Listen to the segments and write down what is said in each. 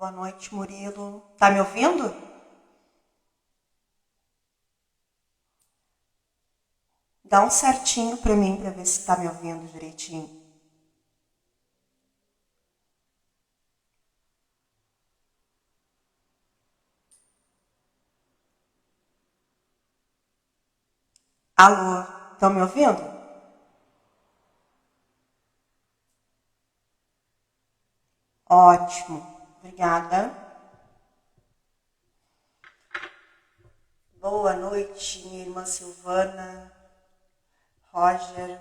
Boa noite, Murilo. Tá me ouvindo? Dá um certinho pra mim pra ver se tá me ouvindo direitinho. Alô, estão me ouvindo? Ótimo, obrigada. Boa noite, minha irmã Silvana, Roger.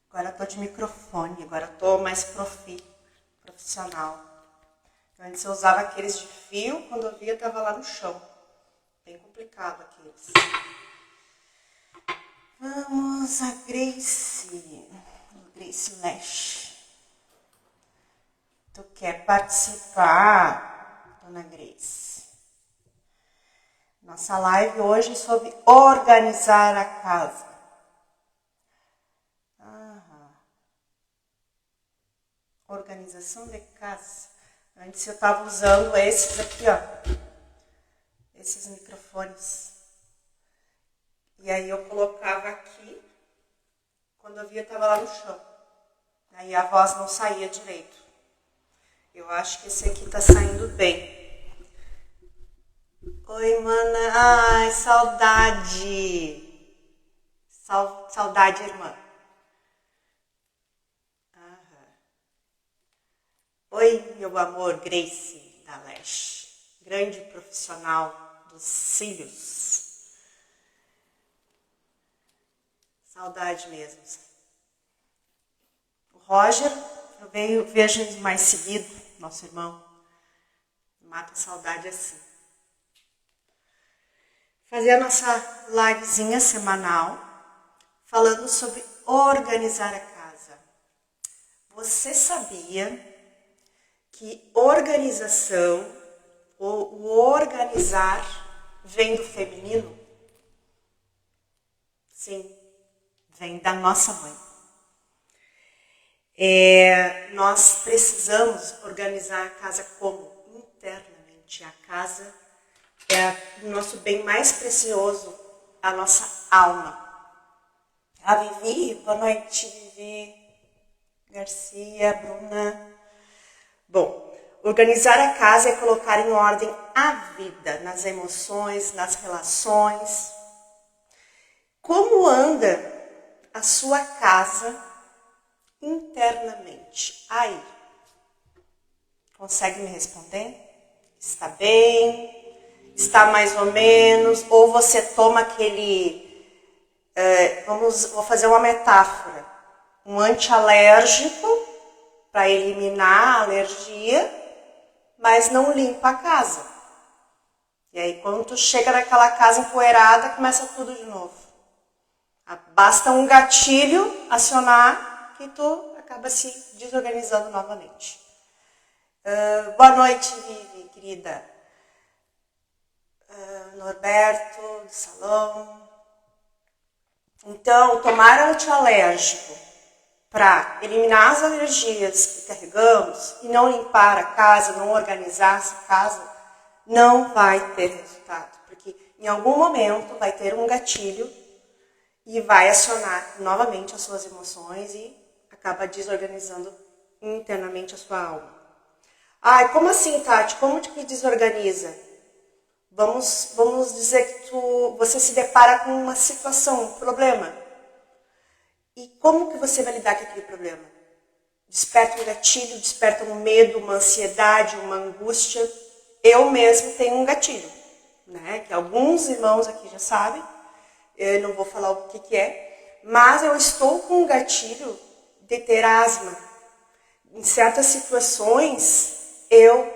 Agora eu tô de microfone, agora eu tô mais profissional. Antes eu usava aqueles de fio, quando eu via tava lá no chão. Bem complicado aqueles. Vamos a Grace Lash. Tu quer participar, dona Grace? Nossa live hoje é sobre organizar a casa. Organização de casa. Antes eu estava usando esses aqui, ó. Esses microfones. E aí eu colocava aqui, quando eu via estava lá no chão. Aí a voz não saía direito. Eu acho que esse aqui tá saindo bem. Oi, mana. Ai, saudade. Saudade, irmã. Oi, meu amor, Grace da Lash. Grande profissional dos cílios. Saudade mesmo. O Roger, eu vejo ele mais seguido, nosso irmão. Mata a saudade assim. Fazer a nossa livezinha semanal, falando sobre organizar a casa. Você sabia que organização, ou o organizar, vem do feminino? Sim, vem da nossa mãe. Nós precisamos organizar a casa como? Internamente. A casa é o nosso bem mais precioso, a nossa alma. A Vivi, boa noite, Vivi, Garcia, Bruna. Bom, organizar a casa é colocar em ordem a vida, nas emoções, nas relações. Como anda a sua casa internamente? Aí, consegue me responder? Está bem? Está mais ou menos? Ou você toma aquele... vou fazer uma metáfora. Um antialérgico para eliminar a alergia, mas não limpa a casa. E aí, quando tu chega naquela casa empoeirada, começa tudo de novo. Basta um gatilho acionar que tu acaba se desorganizando novamente. Boa noite, Vivi, querida. Norberto, do salão. Então, tomar antialérgico para eliminar as alergias que carregamos e não limpar a casa, não organizar a casa, não vai ter resultado. Porque em algum momento vai ter um gatilho e vai acionar novamente as suas emoções e acaba desorganizando internamente a sua alma. Ai, como assim, Tati? Como que desorganiza? Vamos dizer que você se depara com uma situação, um problema. E como que você vai lidar com aquele problema? Desperta um gatilho, desperta um medo, uma ansiedade, uma angústia. Eu mesmo tenho um gatilho, né? Que alguns irmãos aqui já sabem. Eu não vou falar o que é. Mas eu estou com um gatilho de ter asma. Em certas situações, eu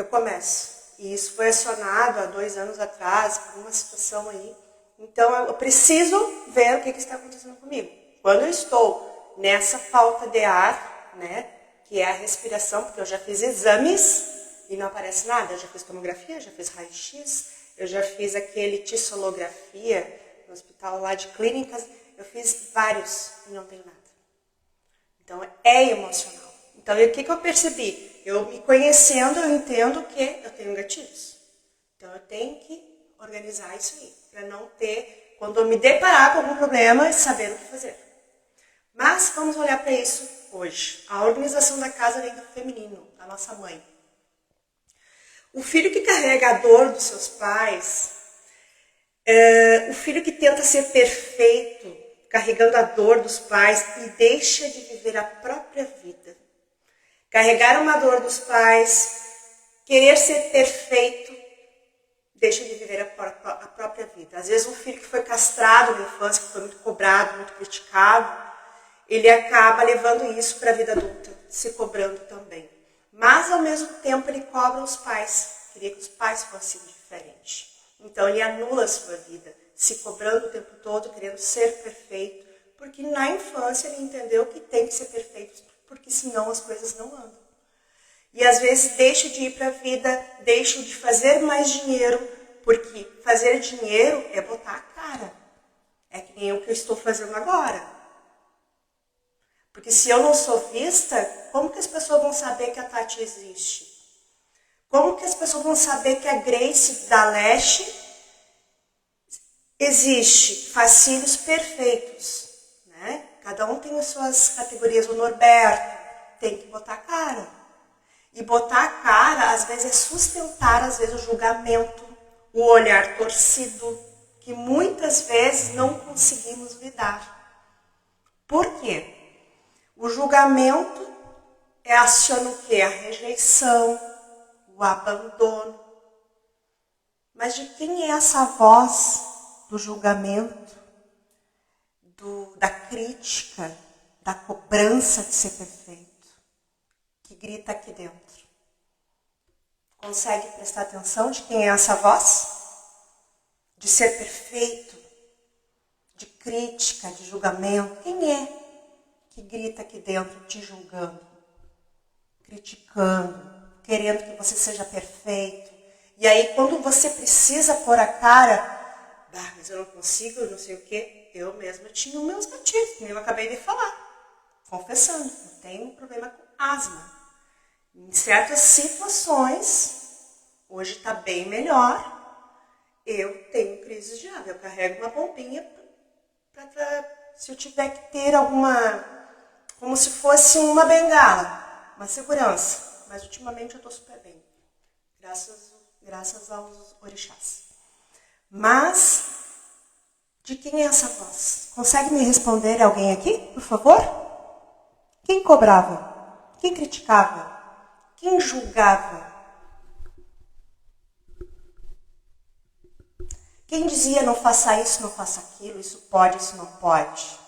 começo. E isso foi acionado há 2 anos atrás, por uma situação aí. Então, eu preciso ver o que está acontecendo comigo. Quando eu estou nessa falta de ar, né, que é a respiração, porque eu já fiz exames e não aparece nada. Eu já fiz tomografia, já fiz raio-x, eu já fiz aquele tissolografia no hospital lá de clínicas. Eu fiz vários e não tenho nada. Então, é emocional. Então, o que eu percebi? Eu me conhecendo, eu entendo que eu tenho gatilhos. Então, eu tenho que organizar isso aí, para não ter, quando eu me deparar com algum problema, saber o que fazer. Mas, vamos olhar para isso hoje. A organização da casa vem do feminino, da nossa mãe. O filho que carrega a dor dos seus pais, o filho que tenta ser perfeito, carregando a dor dos pais e deixa de viver a própria vida. Carregar uma dor dos pais, querer ser perfeito, deixa de viver a própria vida. Às vezes um filho que foi castrado na infância, que foi muito cobrado, muito criticado, ele acaba levando isso para a vida adulta, se cobrando também. Mas ao mesmo tempo ele cobra os pais, queria que os pais fossem diferentes. Então ele anula a sua vida, se cobrando o tempo todo, querendo ser perfeito, porque na infância ele entendeu que tem que ser perfeito, porque senão as coisas não andam. E às vezes deixa de ir para a vida, deixa de fazer mais dinheiro, porque fazer dinheiro é botar a cara. É que nem o que eu estou fazendo agora. Porque se eu não sou vista, como que as pessoas vão saber que a Tati existe? Como que as pessoas vão saber que a Grace da Leste existe? Faz filhos perfeitos, né? Cada um tem as suas categorias. O Norberto tem que botar a cara. E botar a cara, às vezes, é sustentar, às vezes, o julgamento, o olhar torcido, que muitas vezes não conseguimos lidar. Por quê? O julgamento aciona o quê? A rejeição, o abandono. Mas de quem é essa voz do julgamento, da crítica, da cobrança de ser perfeito, que grita aqui dentro? Consegue prestar atenção de quem é essa voz? De ser perfeito, de crítica, de julgamento. Quem é que grita aqui dentro te julgando, criticando, querendo que você seja perfeito? E aí quando você precisa pôr a cara, mas eu não consigo, não sei o quê, eu mesma tinha os meus gatilhos, como eu acabei de falar, confessando, eu tenho um problema com asma. Em certas situações, hoje está bem melhor, eu tenho crise de asma, eu carrego uma bombinha para se eu tiver que ter alguma, como se fosse uma bengala, uma segurança. Mas ultimamente eu estou super bem, graças aos orixás. Mas, de quem é essa voz? Consegue me responder alguém aqui, por favor? Quem cobrava? Quem criticava? Quem julgava? Quem dizia não faça isso, não faça aquilo, isso pode, isso não pode?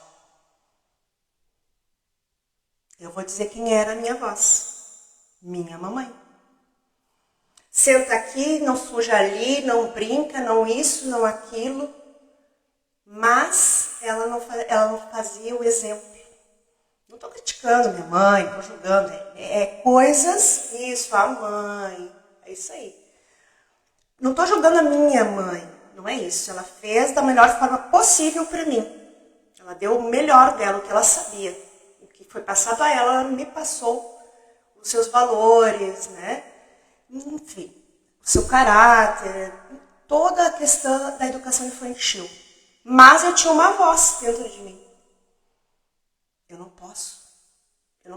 Eu vou dizer quem era a minha voz. Minha mamãe. Senta aqui, não suja ali, não brinca, não isso, não aquilo. Mas ela não fazia o exemplo. Não estou criticando minha mãe, estou julgando. Coisas, isso, a mãe, é isso aí. Não estou julgando a minha mãe, não é isso. Ela fez da melhor forma possível para mim. Ela deu o melhor dela, o que ela sabia. O que foi passado a ela me passou os seus valores, né? Enfim, o seu caráter, toda a questão da educação infantil. Mas eu tinha uma voz dentro de mim. Eu não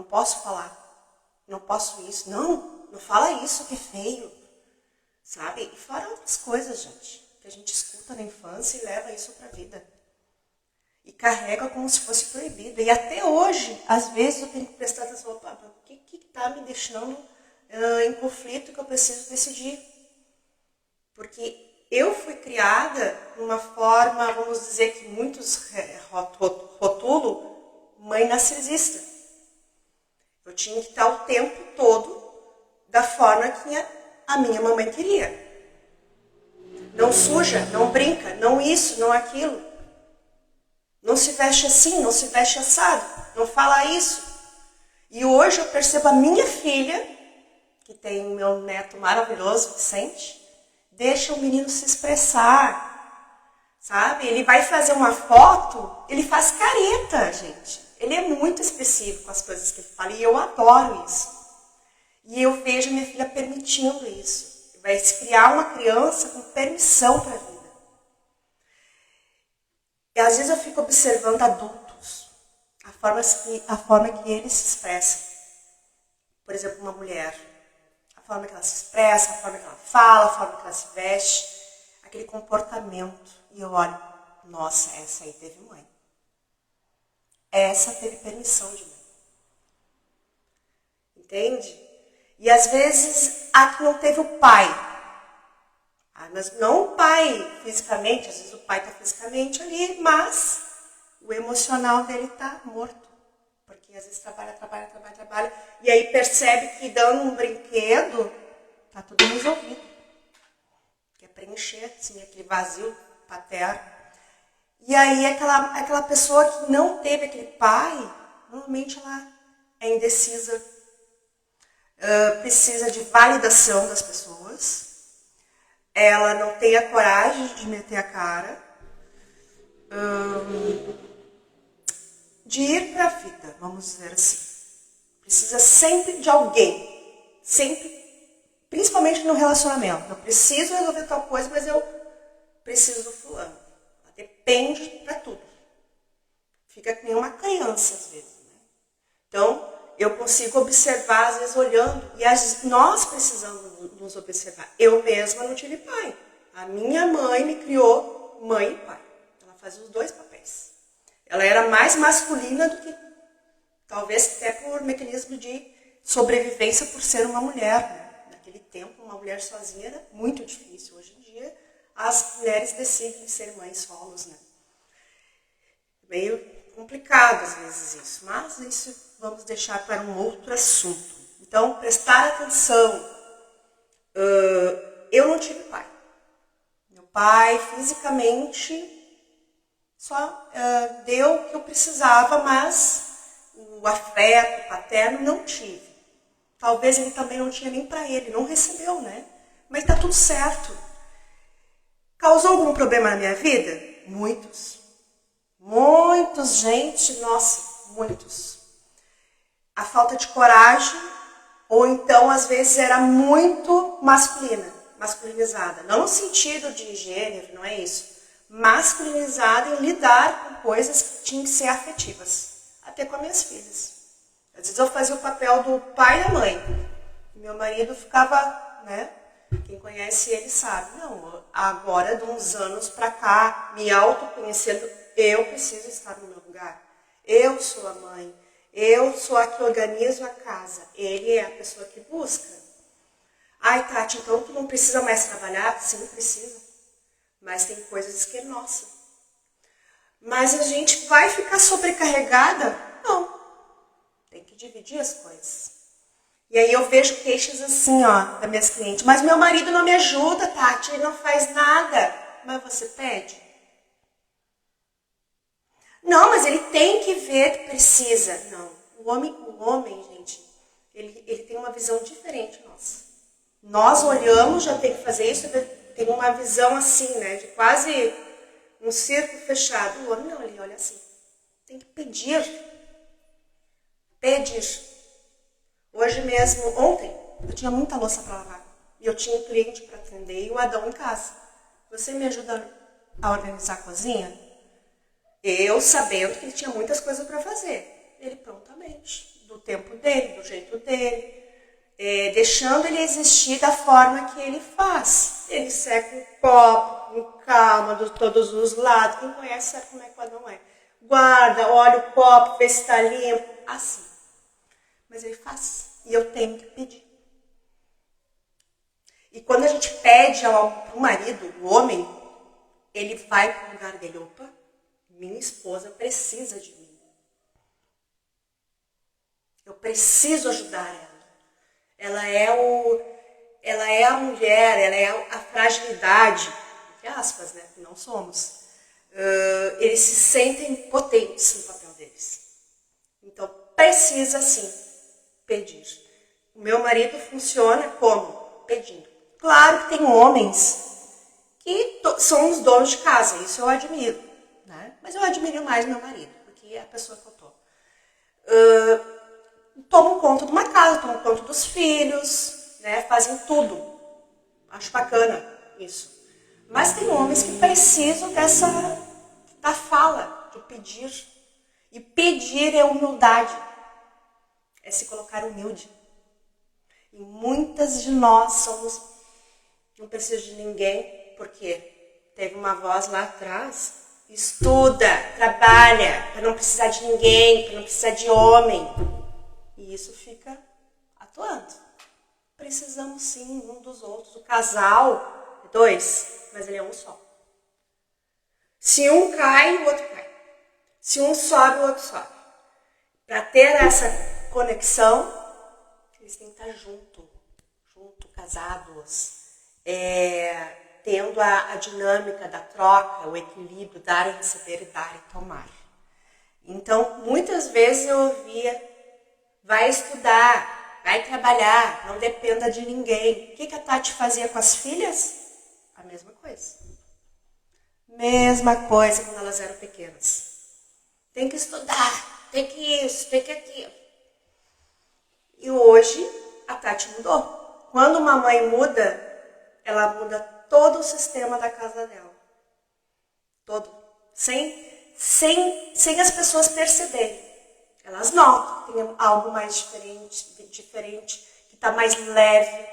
posso falar, não posso isso, não fala isso que é feio, sabe? E fora outras coisas, gente, que a gente escuta na infância e leva isso para a vida. E carrega como se fosse proibido. E até hoje, às vezes eu tenho que prestar atenção, o que está me deixando em conflito que eu preciso decidir? Porque eu fui criada de uma forma, vamos dizer que muitos rotulam, mãe narcisista. Eu tinha que estar o tempo todo da forma que a minha mamãe queria. Não suja, não brinca, não isso, não aquilo. Não se veste assim, não se veste assado, não fala isso. E hoje eu percebo a minha filha, que tem o meu neto maravilhoso, Vicente, deixa o menino se expressar. sabe? Ele vai fazer uma foto, ele faz careta, gente. Ele é muito específico com as coisas que ele fala e eu adoro isso. E eu vejo minha filha permitindo isso. Vai se criar uma criança com permissão para a vida. E às vezes eu fico observando adultos, a forma que eles se expressam. Por exemplo, uma mulher, a forma que ela se expressa, a forma que ela fala, a forma que ela se veste, aquele comportamento. E eu olho, nossa, essa aí teve mãe. Essa teve permissão de mãe. Entende? E às vezes a que não teve o pai. Mas não o pai fisicamente, às vezes o pai está fisicamente ali, mas o emocional dele está morto. Porque às vezes trabalha, e aí percebe que dando um brinquedo, está tudo resolvido. Quer preencher assim, aquele vazio paterno. E aí aquela pessoa que não teve aquele pai, normalmente ela é indecisa, precisa de validação das pessoas, ela não tem a coragem de meter a cara, de ir para a vida, vamos dizer assim. Precisa sempre de alguém, sempre, principalmente no relacionamento. Eu preciso resolver tal coisa, mas eu preciso do fulano. Ela depende para tudo. Fica que nem uma criança às vezes. Né? Então, eu consigo observar, às vezes, olhando. E nós precisamos nos observar. Eu mesma não tive pai. A minha mãe me criou mãe e pai. Ela fazia os dois papéis. Ela era mais masculina do que, talvez até por mecanismo de sobrevivência por ser uma mulher. Né? Naquele tempo, uma mulher sozinha era muito difícil. Hoje em dia, as mulheres decidem ser mães solos. Né? Meio complicado às vezes isso, mas isso vamos deixar para um outro assunto. Então, prestar atenção. Eu não tive pai. Meu pai, fisicamente, só deu o que eu precisava, mas o afeto paterno não tive. Talvez ele também não tinha nem para ele, não recebeu, né? Mas tá tudo certo. Causou algum problema na minha vida? Muitos. Muitos, gente, nossa, muitos. A falta de coragem, ou então, às vezes, era muito masculinizada. Não no sentido de gênero, não é isso. Masculinizada em lidar com coisas que tinham que ser afetivas. Até com as minhas filhas. Às vezes eu fazia o papel do pai e da mãe. Meu marido ficava, né? Quem conhece ele sabe. Não, agora de uns anos pra cá, me autoconhecendo, eu preciso estar no meu lugar. Eu sou a mãe. Eu sou a que organizo a casa. Ele é a pessoa que busca. Ai, Tati, então tu não precisa mais trabalhar? Sim, precisa. Mas tem coisas que é nossa. Mas a gente vai ficar sobrecarregada? Não. Tem que dividir as coisas. E aí eu vejo queixas assim, ó, das minhas clientes. Mas meu marido não me ajuda, Tati, ele não faz nada. Mas você pede? Não, mas ele tem que ver que precisa. Não, o homem, gente, ele tem uma visão diferente nossa. Nós olhamos, já tem que fazer isso, tem uma visão assim, né, de quase um círculo fechado. O homem não, ele olha assim. Tem que pedir. Pedir. Hoje mesmo, ontem, eu tinha muita louça para lavar. E eu tinha um cliente para atender e o Adão em casa. Você me ajuda a organizar a cozinha? Eu sabendo que ele tinha muitas coisas para fazer. Ele prontamente, do tempo dele, do jeito dele, deixando ele existir da forma que ele faz. Ele seca um copo, com calma, de todos os lados. Quem conhece sabe como é que não é. Guarda, olha o copo, vê se está limpo. Assim. Mas ele faz. E eu tenho que pedir. E quando a gente pede algo para o marido, o homem, ele vai para o lugar dele. Opa, minha esposa precisa de mim. Eu preciso ajudar ela. Ela é a mulher, ela é a fragilidade, entre aspas, né? Que não somos. Eles se sentem potentes no papel deles. Então, precisa sim pedir. O meu marido funciona como? Pedindo. Claro que tem homens que são os donos de casa, isso eu admiro, né? Mas eu admiro mais meu marido, porque é a pessoa que eu tô. Tomam conta de uma casa, tomam conta dos filhos, né? Fazem tudo. Acho bacana isso. Mas tem homens que precisam da fala, de pedir. E pedir é humildade. É se colocar humilde. E muitas de nós não precisamos de ninguém, porque teve uma voz lá atrás. Estuda, trabalha, para não precisar de ninguém, para não precisar de homem. E isso fica atuando. Precisamos sim um dos outros. O casal é dois, mas ele é um só. Se um cai, o outro cai. Se um sobe, o outro sobe. Para ter essa conexão, eles têm que estar junto, casados, tendo a dinâmica da troca, o equilíbrio, dar e receber e dar e tomar. Então, muitas vezes eu ouvia, vai estudar, vai trabalhar, não dependa de ninguém. O que a Tati fazia com as filhas? A mesma coisa. Mesma coisa quando elas eram pequenas. Tem que estudar, tem que isso, tem que aquilo. E hoje a Tati mudou. Quando uma mãe muda, ela muda todo o sistema da casa dela. Todo. Sem as pessoas perceberem. Elas notam que tem algo mais diferente, que está mais leve.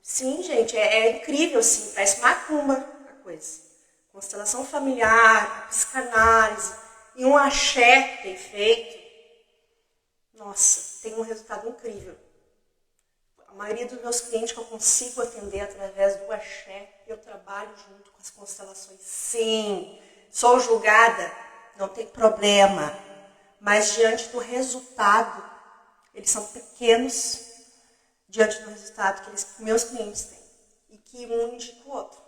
Sim, gente, é incrível, assim, parece macumba a coisa. Constelação familiar, a psicanálise e um axé bem feito. Nossa, tem um resultado incrível. A maioria dos meus clientes que eu consigo atender através do axé, eu trabalho junto com as constelações. Sim, sou julgada, não tem problema. Mas diante do resultado, eles são pequenos diante do resultado que meus clientes têm. E que um indica o outro.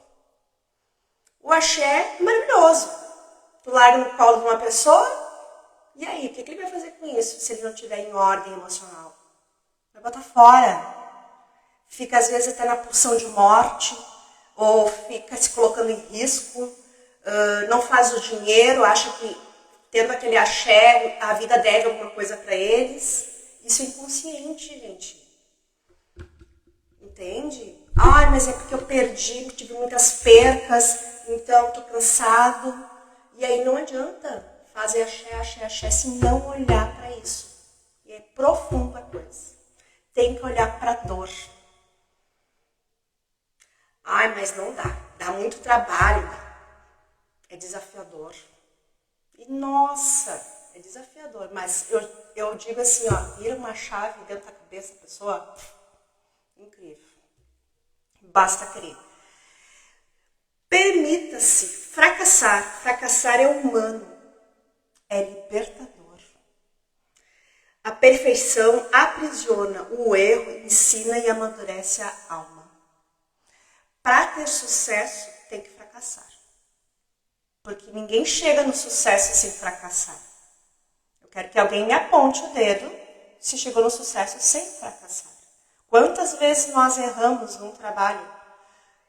O axé é maravilhoso. Tu larga no colo de uma pessoa, e aí, o que ele vai fazer com isso se ele não estiver em ordem emocional? Vai botar fora. Fica às vezes até na pulsão de morte, ou fica se colocando em risco, não faz o dinheiro, acha que tendo aquele axé, a vida deve alguma coisa para eles. Isso é inconsciente, gente. Entende? Ai, mas é porque eu perdi, tive muitas percas, então estou cansado. E aí não adianta fazer axé, se não olhar para isso. E é profunda a coisa. Tem que olhar para a dor. Ai, mas não dá. Dá muito trabalho. É desafiador. E nossa, é desafiador. Mas eu digo assim, ó, vira uma chave dentro da cabeça da pessoa. Incrível. Basta querer. Permita-se fracassar. Fracassar é humano. É libertador. A perfeição aprisiona o erro, ensina e amadurece a alma. Para ter sucesso, tem que fracassar. Porque ninguém chega no sucesso sem fracassar. Eu quero que alguém me aponte o dedo se chegou no sucesso sem fracassar. Quantas vezes nós erramos num trabalho?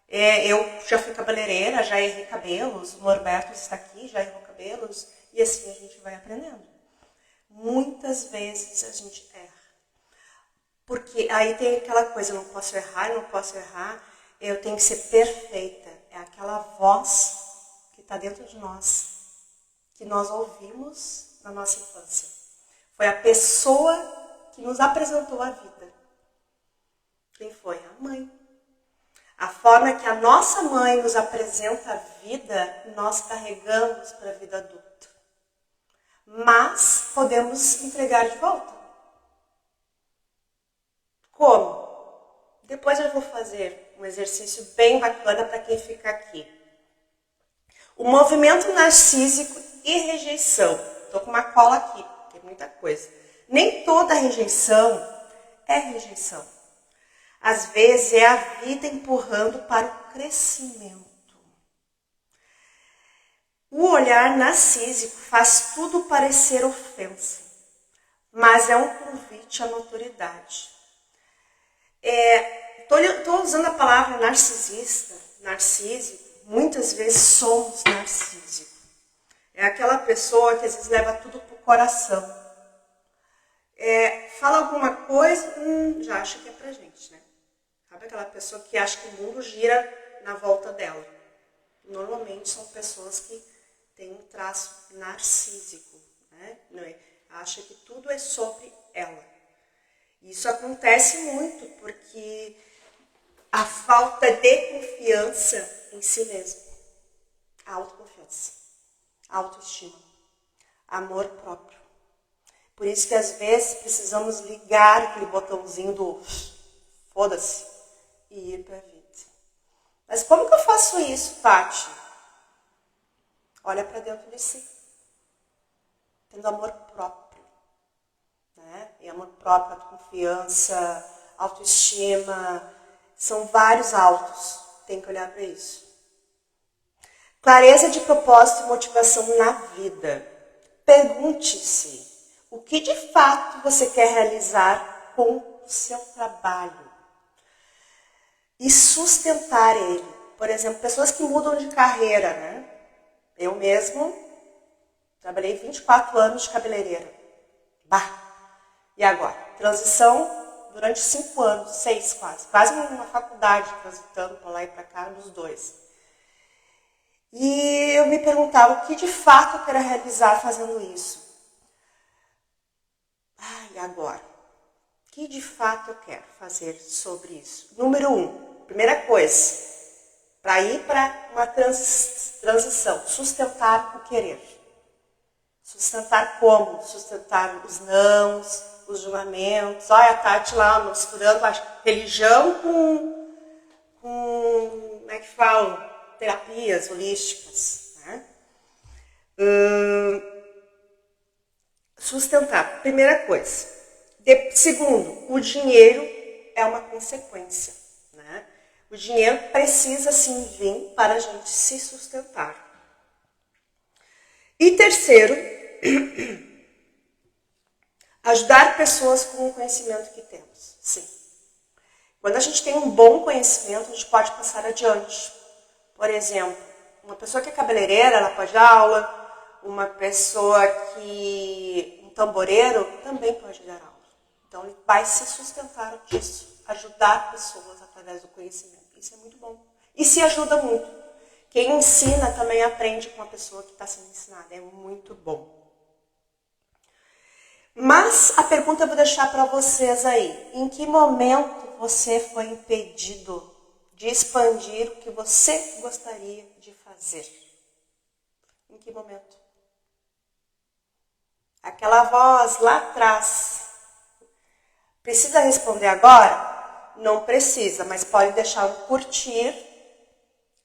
Eu já fui cabeleireira, já errei cabelos, o Norberto está aqui, já errou cabelos, e assim a gente vai aprendendo. Muitas vezes a gente erra. Porque aí tem aquela coisa, eu não posso errar, eu tenho que ser perfeita. É aquela voz que está dentro de nós, que nós ouvimos na nossa infância. Foi a pessoa que nos apresentou a vida. Quem foi? A mãe. A forma que a nossa mãe nos apresenta a vida, nós carregamos para a vida adulta. Mas podemos entregar de volta. Como? Depois eu vou fazer um exercício bem bacana para quem fica aqui. O movimento narcísico e rejeição. Estou com uma cola aqui, tem muita coisa. Nem toda rejeição é rejeição. Às vezes é a vida empurrando para o crescimento. O olhar narcísico faz tudo parecer ofensa, mas é um convite à notoriedade. Tô usando a palavra narcisista, narcísico. Muitas vezes somos narcísicos. É aquela pessoa que às vezes leva tudo pro coração. Fala alguma coisa, já acha que é pra gente, né? Sabe aquela pessoa que acha que o mundo gira na volta dela? Normalmente são pessoas que têm um traço narcísico, né? Não é? Acha que tudo é sobre ela. Isso acontece muito porque a falta de confiança em si mesmo, a autoconfiança, a autoestima, amor próprio. Por isso que às vezes precisamos ligar aquele botãozinho do foda-se e ir para a vida. Mas como que eu faço isso, Tati? Olha para dentro de si, tendo amor próprio, né? E amor próprio, autoconfiança, autoestima, são vários autos, tem que olhar para isso. Clareza de propósito e motivação na vida. Pergunte-se, o que de fato você quer realizar com o seu trabalho? E sustentar ele. Por exemplo, pessoas que mudam de carreira, né? Eu mesmo trabalhei 24 anos de cabeleireira. E agora? Transição durante 5 anos, 6 quase. Quase uma faculdade, transitando para lá e para cá, nos dois. E eu me perguntava o que de fato eu quero realizar fazendo isso. E agora? O que de fato eu quero fazer sobre isso? Número 1, primeira coisa, para ir para uma transição, sustentar o querer. Sustentar como? Sustentar os nãos, os julgamentos. Olha a Tati lá misturando a religião com como é que fala? Terapias holísticas. Né? Sustentar, primeira coisa. Segundo, o dinheiro é uma consequência. Né? O dinheiro precisa sim vir para a gente se sustentar. E terceiro, ajudar pessoas com o conhecimento que temos. Sim. Quando a gente tem um bom conhecimento, a gente pode passar adiante. Por exemplo, uma pessoa que é cabeleireira, ela pode dar aula. Uma pessoa que... um tamboreiro também pode dar aula. Então, ele vai se sustentar disso. Ajudar pessoas através do conhecimento. Isso é muito bom. E se ajuda muito. Quem ensina também aprende com a pessoa que está sendo ensinada. É muito bom. Mas a pergunta eu vou deixar para vocês aí. Em que momento você foi impedido de expandir o que você gostaria de fazer? Em que momento? Aquela voz lá atrás. Precisa responder agora? Não precisa, mas pode deixar um curtir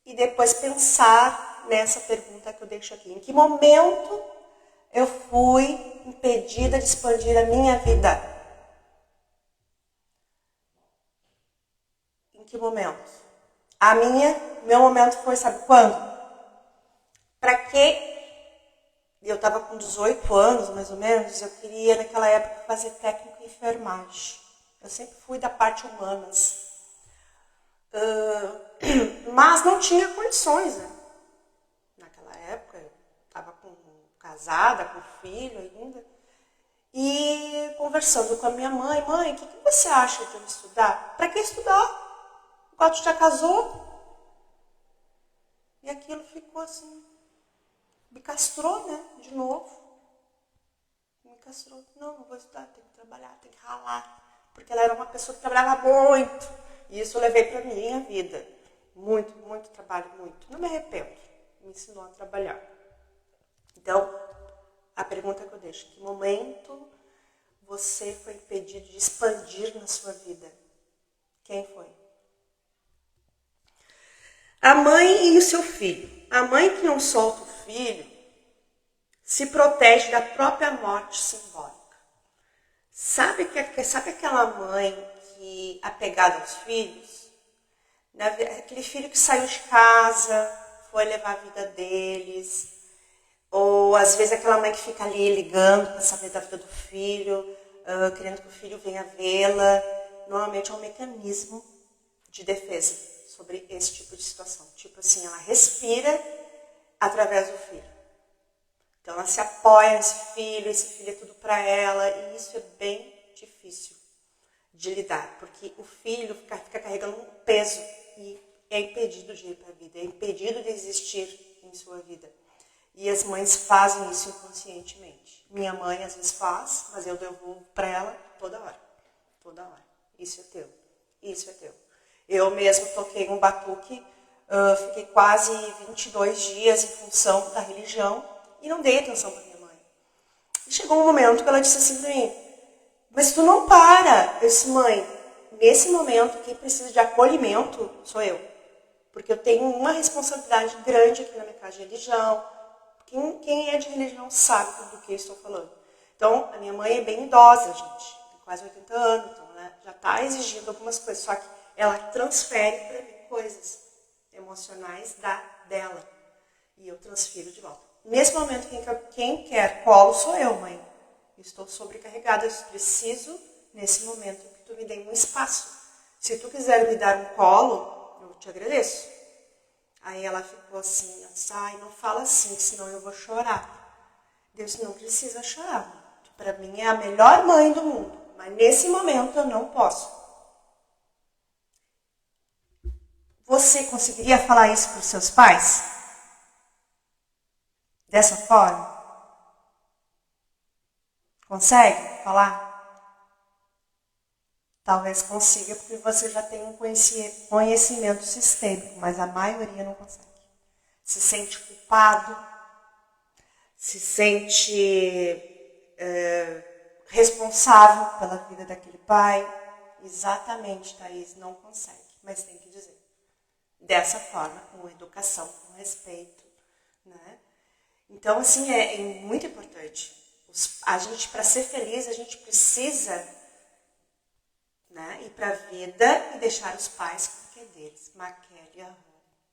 e depois pensar nessa pergunta que eu deixo aqui. Em que momento eu fui impedida de expandir a minha vida? Em que momento? Meu momento foi, sabe quando? Para quê? Eu estava com 18 anos, mais ou menos, eu queria, naquela época, fazer técnico em enfermagem. Eu sempre fui da parte humanas. Mas não tinha condições, né? Naquela época, eu estava casada, com filho ainda. E conversando com a minha mãe, o que você acha de eu estudar? Para que estudar? O gato já casou. E aquilo ficou assim... Me castrou, né? De novo. Me castrou. Não vou estudar, tenho que trabalhar, tenho que ralar. Porque ela era uma pessoa que trabalhava muito. E isso eu levei para a minha vida. Muito, muito trabalho, muito. Não me arrependo. Me ensinou a trabalhar. Então, a pergunta que eu deixo. Em que momento você foi impedido de expandir na sua vida? Quem foi? A mãe e o seu filho. A mãe que não solta o filho se protege da própria morte simbólica. Sabe aquela mãe que apegada aos filhos? Aquele filho que saiu de casa, foi levar a vida deles. Ou às vezes aquela mãe que fica ali ligando para saber da vida do filho, querendo que o filho venha vê-la. Normalmente é um mecanismo de defesa sobre esse tipo de situação. Tipo assim, ela respira através do filho. Então ela se apoia nesse filho, esse filho é tudo para ela, e isso é bem difícil de lidar, porque o filho fica carregando um peso e é impedido de ir para a vida, é impedido de existir em sua vida. E as mães fazem isso inconscientemente. Minha mãe às vezes faz, mas eu devolvo para ela toda hora. Toda hora. Isso é teu. Isso é teu. Eu mesmo toquei um batuque, fiquei quase 22 dias em função da religião e não dei atenção para minha mãe. E chegou um momento que ela disse assim para mim, mas tu não para. Eu disse, mãe, nesse momento quem precisa de acolhimento sou eu. Porque eu tenho uma responsabilidade grande aqui na minha casa de religião. Quem é de religião sabe do que eu estou falando. Então, a minha mãe é bem idosa, gente. Tem quase 80 anos, então ela já está exigindo algumas coisas. Só que ela transfere para mim coisas emocionais dela. E eu transfiro de volta. Nesse momento, quem quer colo sou eu, mãe. Estou sobrecarregada, eu preciso, nesse momento, que tu me dê um espaço. Se tu quiser me dar um colo, eu te agradeço. Aí ela ficou assim, ai, não fala assim, senão eu vou chorar. Deus não precisa chorar. Para mim é a melhor mãe do mundo, mas nesse momento eu não posso. Você conseguiria falar isso para os seus pais? Dessa forma? Consegue falar? Talvez consiga, porque você já tem um conhecimento sistêmico, mas a maioria não consegue. Se sente culpado, se sente responsável pela vida daquele pai. Exatamente, Thaís, não consegue, mas tem que dizer. Dessa forma, com educação, com respeito. Né? Então, assim, é muito importante. A gente, para ser feliz, a gente precisa, né, ir para a vida e deixar os pais com o que é deles. Maquele,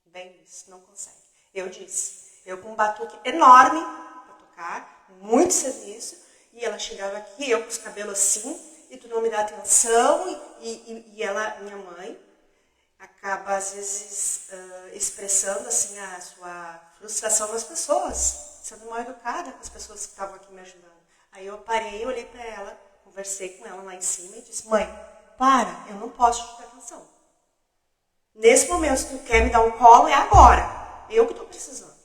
bem isso, não consegue. Eu disse, eu com um batuque enorme para tocar, muito serviço, e ela chegava aqui, eu com os cabelos assim, e tu não me dá atenção, e ela, minha mãe, acaba às vezes expressando assim a sua frustração nas pessoas, sendo mal educada com as pessoas que estavam aqui me ajudando. Aí eu parei, olhei para ela, conversei com ela lá em cima e disse, mãe, para, eu não posso te dar atenção. Nesse momento, se tu quer me dar um colo, é agora. Eu que estou precisando.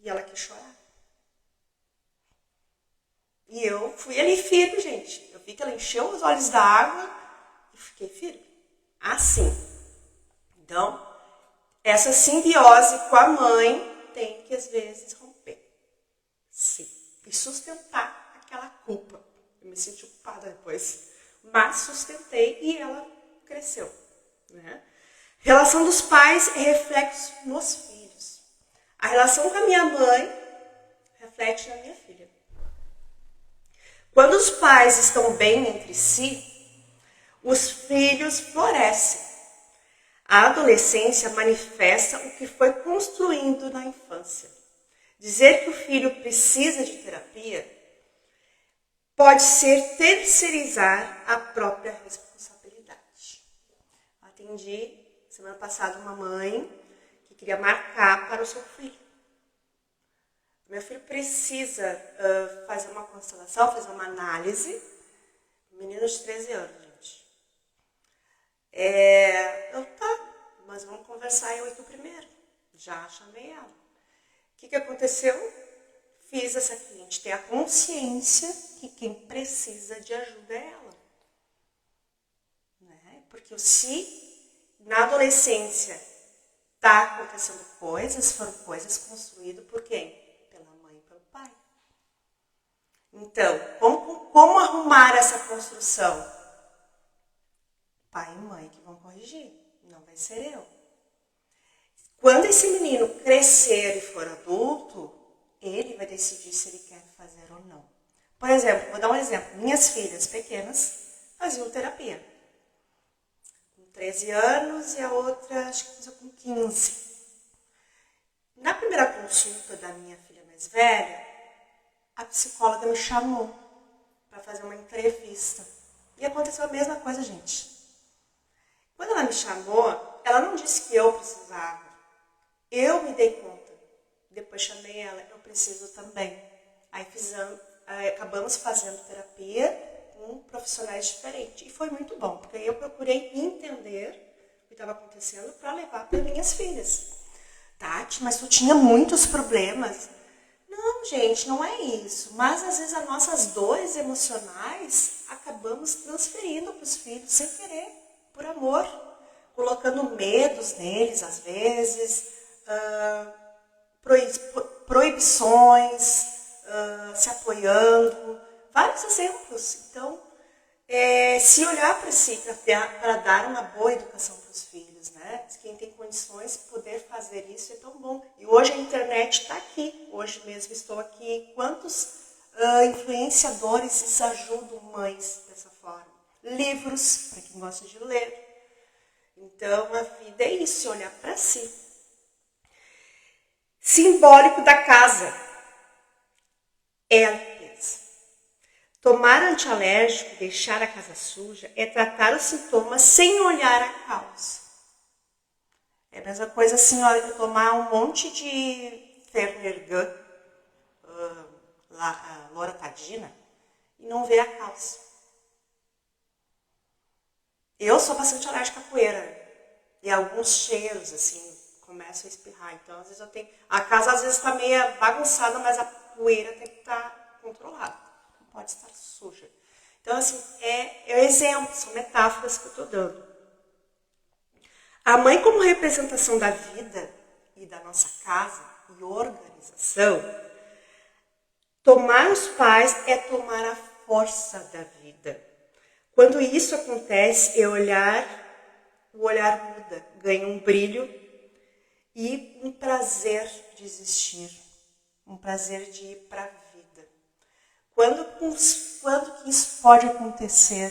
E ela quis chorar. E eu fui ali firme, gente. Eu vi que ela encheu os olhos da água e fiquei firme. Assim. Então, essa simbiose com a mãe tem que, às vezes, romper. Sim. E sustentar aquela culpa. Eu me senti culpada depois. Mas sustentei e ela cresceu. Né? Relação dos pais é reflexo nos filhos. A relação com a minha mãe reflete na minha filha. Quando os pais estão bem entre si, os filhos florescem. A adolescência manifesta o que foi construindo na infância. Dizer que o filho precisa de terapia pode ser terceirizar a própria responsabilidade. Atendi semana passada uma mãe que queria marcar para o seu filho. Meu filho precisa fazer uma constelação, fazer uma análise. Menino de 13 anos, gente. Tá, mas vamos conversar eu e tu primeiro. Já chamei ela. O que aconteceu? Fiz essa cliente ter a consciência que quem precisa de ajuda é ela. Né? Porque se na adolescência está acontecendo coisas, foram coisas construídas por quem? Pela mãe e pelo pai. Então, como arrumar essa construção? Pai e mãe que vão corrigir, não vai ser eu. Quando esse menino crescer e for adulto, ele vai decidir se ele quer fazer ou não. Por exemplo, vou dar um exemplo. Minhas filhas pequenas faziam terapia. Com 13 anos e a outra, acho que com 15. Na primeira consulta da minha filha mais velha, a psicóloga me chamou para fazer uma entrevista. E aconteceu a mesma coisa, gente. Quando ela me chamou, ela não disse que eu precisava. Eu me dei conta. Depois chamei ela, eu preciso também. Aí acabamos fazendo terapia com profissionais diferentes. E foi muito bom, porque aí eu procurei entender o que estava acontecendo para levar para minhas filhas. Tati, mas tu tinha muitos problemas. Não, gente, não é isso. Mas às vezes as nossas dores emocionais acabamos transferindo para os filhos sem querer, por amor. Colocando medos neles, às vezes, proibições, se apoiando. Vários exemplos. Então, se olhar para si, para dar uma boa educação para os filhos, né? Quem tem condições, poder fazer isso é tão bom. E hoje a internet está aqui. Hoje mesmo estou aqui. Quantos influenciadores ajudam mães dessa forma? Livros, para quem gosta de ler. Então, a vida é isso, olhar para si. Simbólico da casa é a limpeza. Tomar antialérgico, deixar a casa suja, é tratar os sintomas sem olhar a causa. É a mesma coisa assim, ó, eu tomar um monte de Fernergan, loratadina, e não ver a causa. Eu sou bastante alérgica à poeira. E alguns cheiros, assim, começam a espirrar. Então, às vezes eu tenho... A casa, às vezes, está meio bagunçada, mas a poeira tem que estar controlada. Não pode estar suja. Então, assim, é exemplo, são metáforas que eu estou dando. A mãe, como representação da vida e da nossa casa e organização, tomar os pais é tomar a força da vida. Quando isso acontece, o olhar muda, ganha um brilho e um prazer de existir, um prazer de ir para a vida. Quando que isso pode acontecer?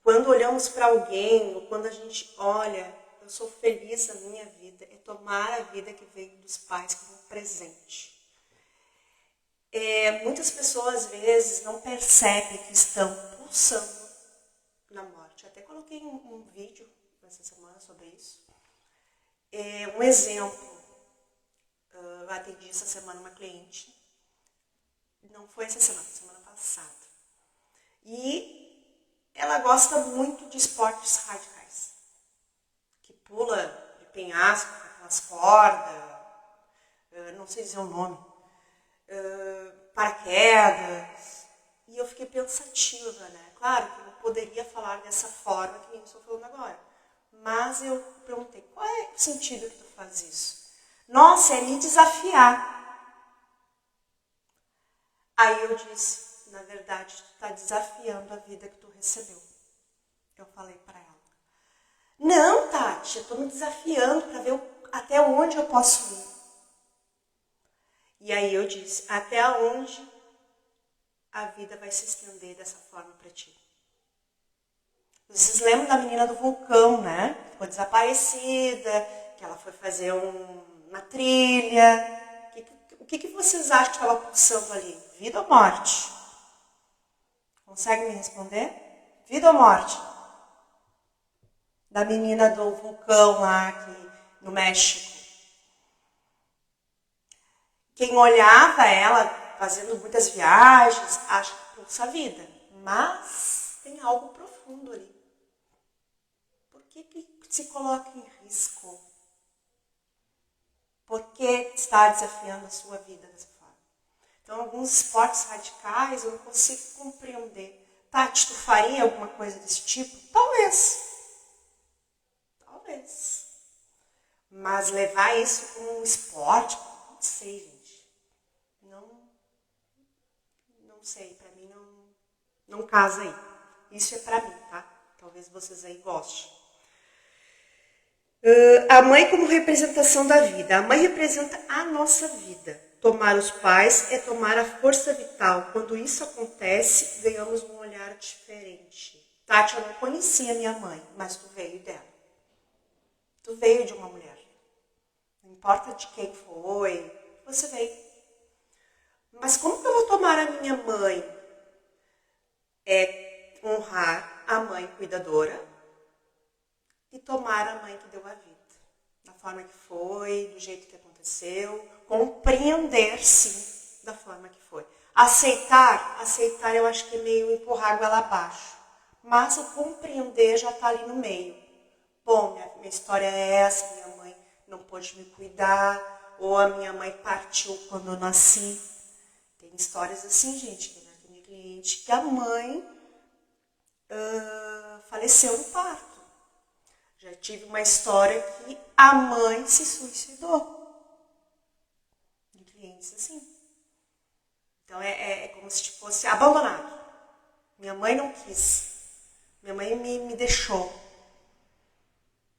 Quando olhamos para alguém, ou quando a gente olha, eu sou feliz na minha vida, é tomar a vida que veio dos pais como um presente. Muitas pessoas, às vezes, não percebem que estão pulsando na morte. Eu até coloquei um vídeo essa semana sobre isso. Um exemplo, eu atendi essa semana uma cliente, não foi essa semana, semana passada. E ela gosta muito de esportes radicais, que pula de penhasco com aquelas cordas, não sei dizer o nome, paraquedas. E eu fiquei pensativa, né? Claro que eu não poderia falar dessa forma que eu estou falando agora. Mas eu perguntei, qual é o sentido que tu faz isso? Nossa, é me desafiar. Aí eu disse, na verdade, tu está desafiando a vida que tu recebeu. Eu falei para ela. Não, Tati, eu estou me desafiando para ver até onde eu posso ir. E aí eu disse, até onde a vida vai se estender dessa forma para ti. Vocês lembram da menina do vulcão, né? Ficou desaparecida, que ela foi fazer uma trilha. O que vocês acham que estava pulsando ali? Vida ou morte? Consegue me responder? Vida ou morte? Da menina do vulcão lá aqui no México. Quem olhava ela fazendo muitas viagens, acha que pulsa a vida. Mas tem algo profundo ali. Por que se coloca em risco? Por que está desafiando a sua vida dessa forma? Então, alguns esportes radicais eu não consigo compreender. Tati, tu faria alguma coisa desse tipo? Talvez. Talvez. Mas levar isso como um esporte, não sei, gente. Não sei, pra mim não casa aí. Isso é pra mim, tá? Talvez vocês aí gostem. A mãe como representação da vida. A mãe representa a nossa vida. Tomar os pais é tomar a força vital. Quando isso acontece, ganhamos um olhar diferente. Tati, eu não conhecia minha mãe, mas tu veio dela. Tu veio de uma mulher. Não importa de quem foi, você veio. Mas como que eu vou tomar a minha mãe? É honrar a mãe cuidadora, e tomar a mãe que deu a vida. Da forma que foi, do jeito que aconteceu, compreender, sim, da forma que foi. Aceitar eu acho que é meio empurrar a goela abaixo. Mas o compreender já está ali no meio. Bom, minha história é essa, minha mãe não pôde me cuidar, ou a minha mãe partiu quando eu nasci. Tem histórias assim, gente, que eu tenho cliente que a mãe faleceu no parto. Já tive uma história que a mãe se suicidou. De clientes assim. Então é como se fosse abandonado. Minha mãe não quis. Minha mãe me deixou.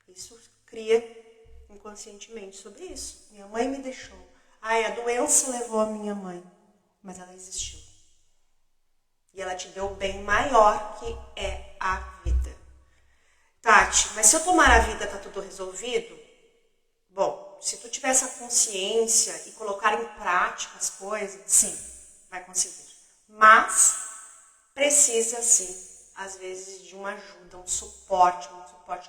Isso cria inconscientemente sobre isso. Minha mãe me deixou. Ai, a doença levou a minha mãe. Mas ela existiu. E ela te deu o bem maior que é a vida. Tati, mas se eu tomar a vida, tá tudo resolvido? Bom, se tu tiver essa consciência e colocar em prática as coisas, sim, vai conseguir. Mas precisa, sim, às vezes, de uma ajuda, um suporte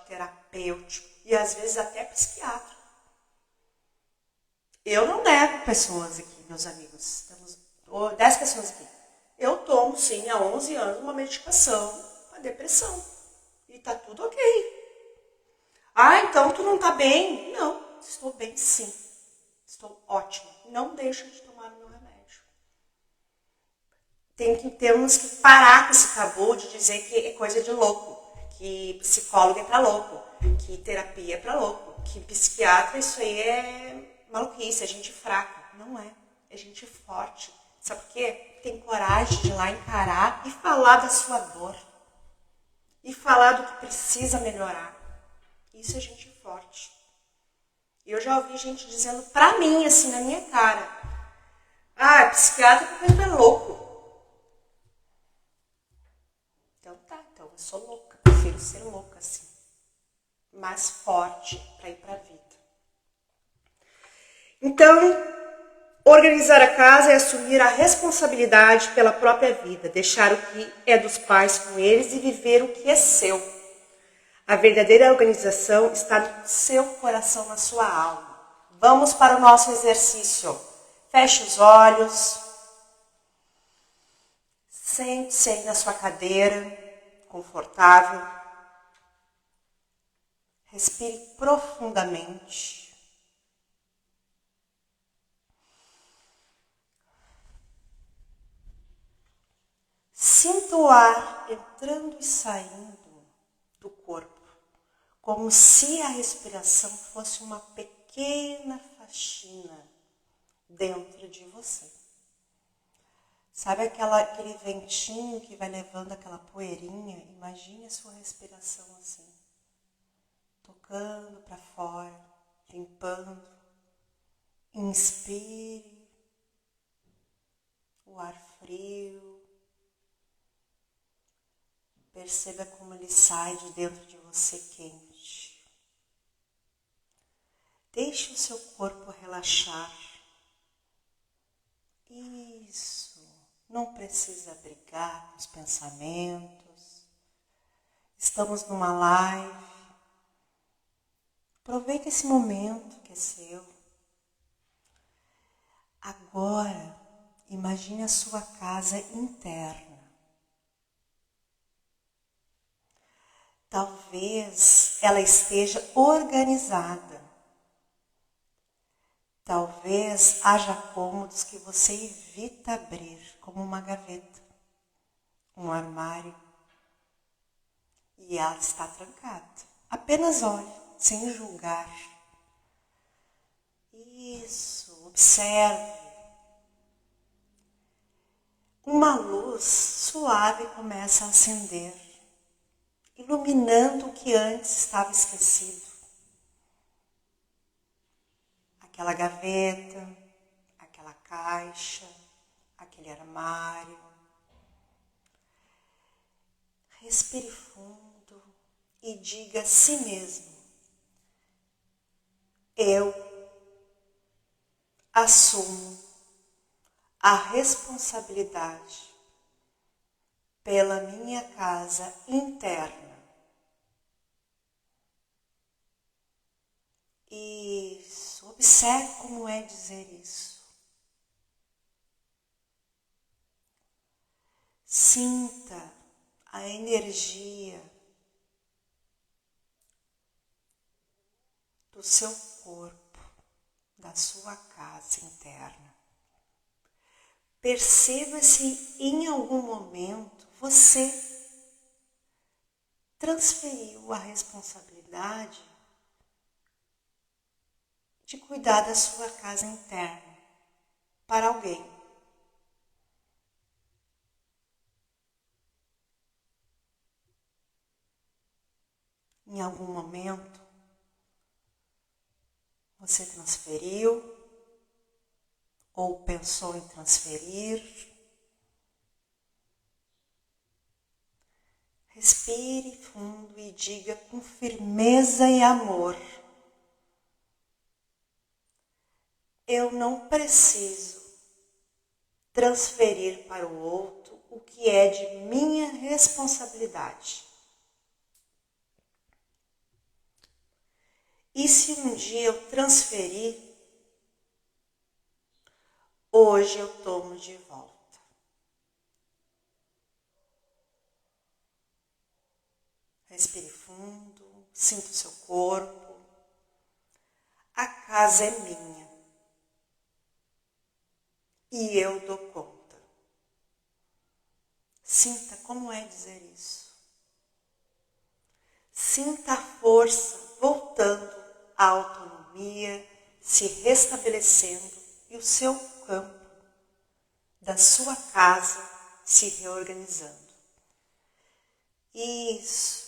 terapêutico e às vezes até psiquiátrico. Eu não nego pessoas aqui, meus amigos. Temos 10 pessoas aqui. Eu tomo, sim, há 11 anos uma medicação para depressão. E tá tudo ok. Ah, então tu não tá bem? Não, estou bem sim. Estou ótima. Não deixo de tomar o meu remédio. Temos que parar com esse tabu de dizer que é coisa de louco. Que psicólogo é pra louco. Que terapia é pra louco. Que psiquiatra, isso aí é maluquice, é gente fraca. Não é. É gente forte. Sabe por quê? Tem coragem de ir lá encarar e falar da sua dor. E falar do que precisa melhorar. Isso é gente forte. Eu já ouvi gente dizendo pra mim, assim, na minha cara. Ah, psiquiatra porque tu é louco. Então tá, então eu sou louca. Prefiro ser louca, assim. Mais forte pra ir pra vida. Então, organizar a casa é assumir a responsabilidade pela própria vida. Deixar o que é dos pais com eles e viver o que é seu. A verdadeira organização está no seu coração, na sua alma. Vamos para o nosso exercício. Feche os olhos. Sente-se aí na sua cadeira, confortável. Respire profundamente. Sinta o ar entrando e saindo do corpo, como se a respiração fosse uma pequena faxina dentro de você. Sabe aquele ventinho que vai levando aquela poeirinha? Imagine a sua respiração assim, tocando para fora, limpando. Inspire o ar frio. Perceba como ele sai de dentro de você quente. Deixe o seu corpo relaxar. Isso. Não precisa brigar com os pensamentos. Estamos numa live. Aproveita esse momento que é seu. Agora, imagine a sua casa interna. Talvez ela esteja organizada. Talvez haja cômodos que você evita abrir, como uma gaveta, um armário. E ela está trancada. Apenas olhe, sem julgar. Isso, observe. Uma luz suave começa a acender, iluminando o que antes estava esquecido. Aquela gaveta, aquela caixa, aquele armário. Respire fundo e diga a si mesmo: eu assumo a responsabilidade pela minha casa interna. Isso. Observe como é dizer isso. Sinta a energia do seu corpo, da sua casa interna. Perceba se em algum momento você transferiu a responsabilidade de cuidar da sua casa interna para alguém. Em algum momento, você transferiu ou pensou em transferir. Respire fundo e diga com firmeza e amor: eu não preciso transferir para o outro o que é de minha responsabilidade. E se um dia eu transferir, hoje eu tomo de volta. Respire fundo, sinta o seu corpo. A casa é minha. E eu dou conta. Sinta como é dizer isso. Sinta a força voltando à autonomia, se restabelecendo e o seu campo da sua casa se reorganizando. Isso.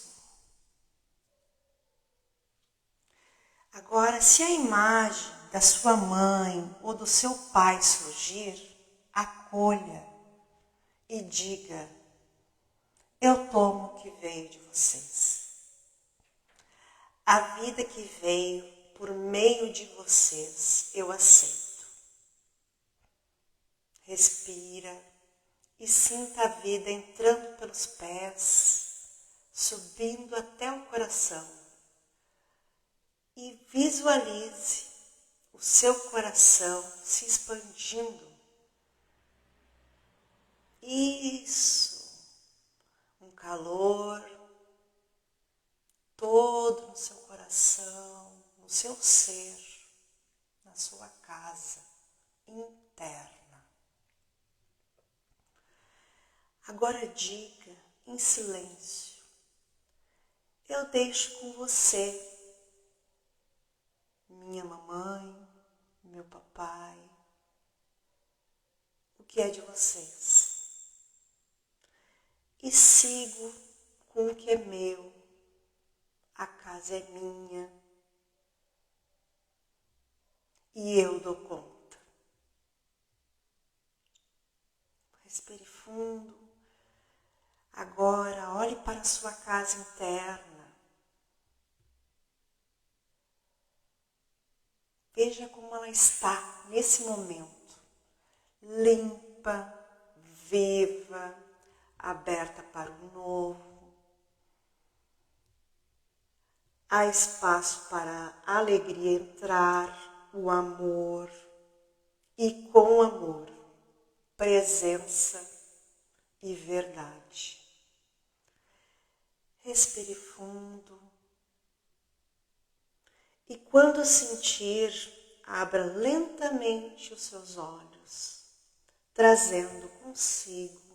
Agora, se a imagem da sua mãe ou do seu pai surgir, acolha e diga: eu tomo o que veio de vocês. A vida que veio por meio de vocês, eu aceito. Respira e sinta a vida entrando pelos pés, subindo até o coração. E visualize o seu coração se expandindo. Isso. Um calor todo no seu coração, no seu ser, na sua casa interna. Agora diga em silêncio: eu deixo com você, minha mamãe, meu papai, o que é de vocês. E sigo com o que é meu. A casa é minha. E eu dou conta. Respire fundo. Agora olhe para a sua casa interna. Veja como ela está nesse momento. Limpa, viva, aberta para o novo. Há espaço para a alegria entrar, o amor. E com amor, presença e verdade. Respire fundo. E quando sentir, abra lentamente os seus olhos, trazendo consigo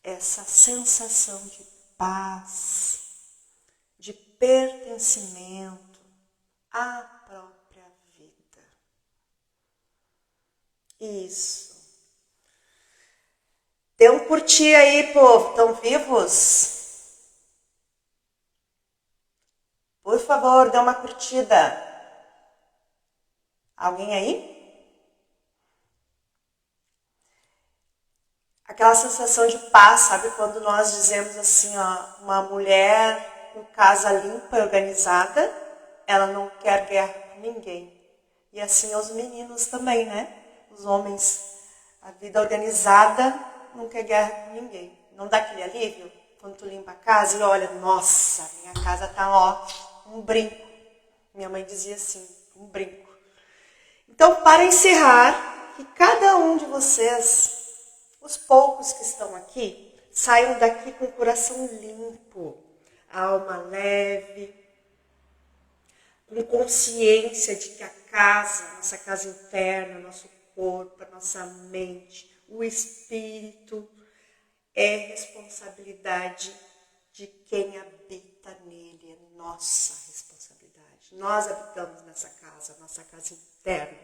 essa sensação de paz, de pertencimento à própria vida. Isso. Dê um curtir aí, povo. Estão vivos? Por favor, dê uma curtida. Alguém aí? Aquela sensação de paz, sabe? Quando nós dizemos assim, ó, uma mulher com casa limpa e organizada, ela não quer guerra com ninguém. E assim os meninos também, né? Os homens, a vida organizada, não quer guerra com ninguém. Não dá aquele alívio? Quando tu limpa a casa e olha, nossa, minha casa tá ó, um brinco. Minha mãe dizia assim, um brinco. Então, para encerrar, que cada um de vocês, os poucos que estão aqui, saiam daqui com o coração limpo, a alma leve, com consciência de que a casa, nossa casa interna, nosso corpo, a nossa mente, o espírito, é responsabilidade de quem habita nele, é nossa responsabilidade. Nós habitamos nessa casa, nossa casa interna.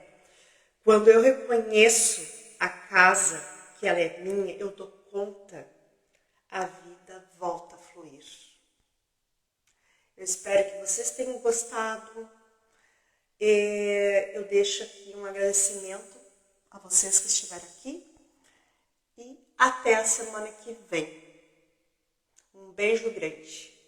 Quando eu reconheço a casa, que ela é minha, eu dou conta, a vida volta a fluir. Eu espero que vocês tenham gostado. Eu deixo aqui um agradecimento a vocês que estiveram aqui. E até a semana que vem. Um beijo grande.